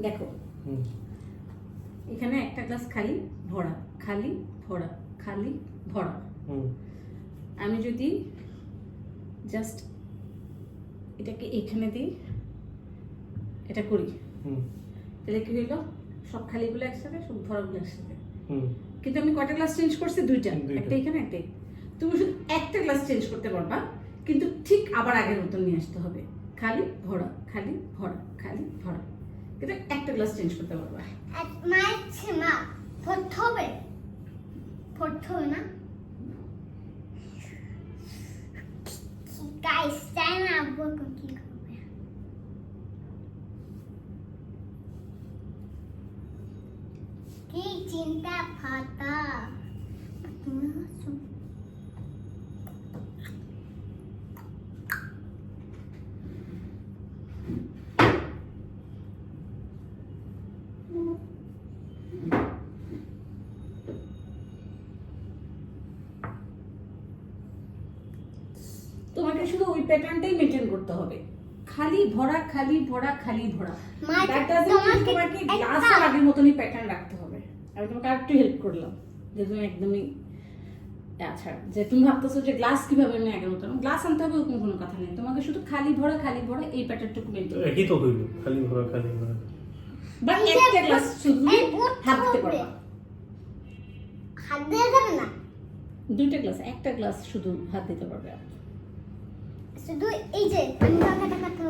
দেখো এখানে একটা গ্লাস খালি ভরা, খালি ভরা, খালি ভরা। আমি যদি জাস্ট এটাকে এখানে দিই, এটা করি, তাহলে কি হইলো? সব খালিগুলো একসাথে, সব ভরাগুলো একসাথে। কিন্তু আমি কয়টা গ্লাস চেঞ্জ করছি? দুইটা, একটা এখানে একটা। তুমি শুধু একটা গ্লাস চেঞ্জ করতে পারবা, কিন্তু ঠিক আবার আগের মতন নিয়ে আসতে হবে। খালি ভরা, খালি ভরা, খালি ভরা, কিন্তু একটা গ্লাস চেঞ্জ করতে পারবা। মা পড়তে হবে না? গাইস তাই না? আব্বু কি করবে? কি চিন্তা ফাটা। তোমাকে শুধু ওই প্যাটার্নটাই মেইনটেইন করতে হবে, খালি ভরা, খালি ভরা, খালি ভরা। দ্যাট ডাজন্ট মিন তোমাকে গ্লাসের আগের মতনই প্যাটার্ন রাখতে হবে। আমি তোমাকে আরেকটু হেল্প করলাম, যে তুমি একদমই আচ্ছা, যে তুমি ভাবতেছো যে গ্লাস কিভাবে আমি আগের মতন, গ্লাস আনতে হবে ওরকম কোনো কথা নেই। তোমাকে শুধু খালি ভরা, খালি ভরা এই প্যাটার্নটুকু মেইনটেইন, একই তো হইলো, খালি ভরা খালি ভরা। বা একটা গ্লাস শুধু হাত দিতে পারবা, হাত দিয়ে যাবে না, দুইটা গ্লাস, একটা গ্লাস শুধু হাত দিতে পারবে। শুধু এই যে আমি কাটা কাটা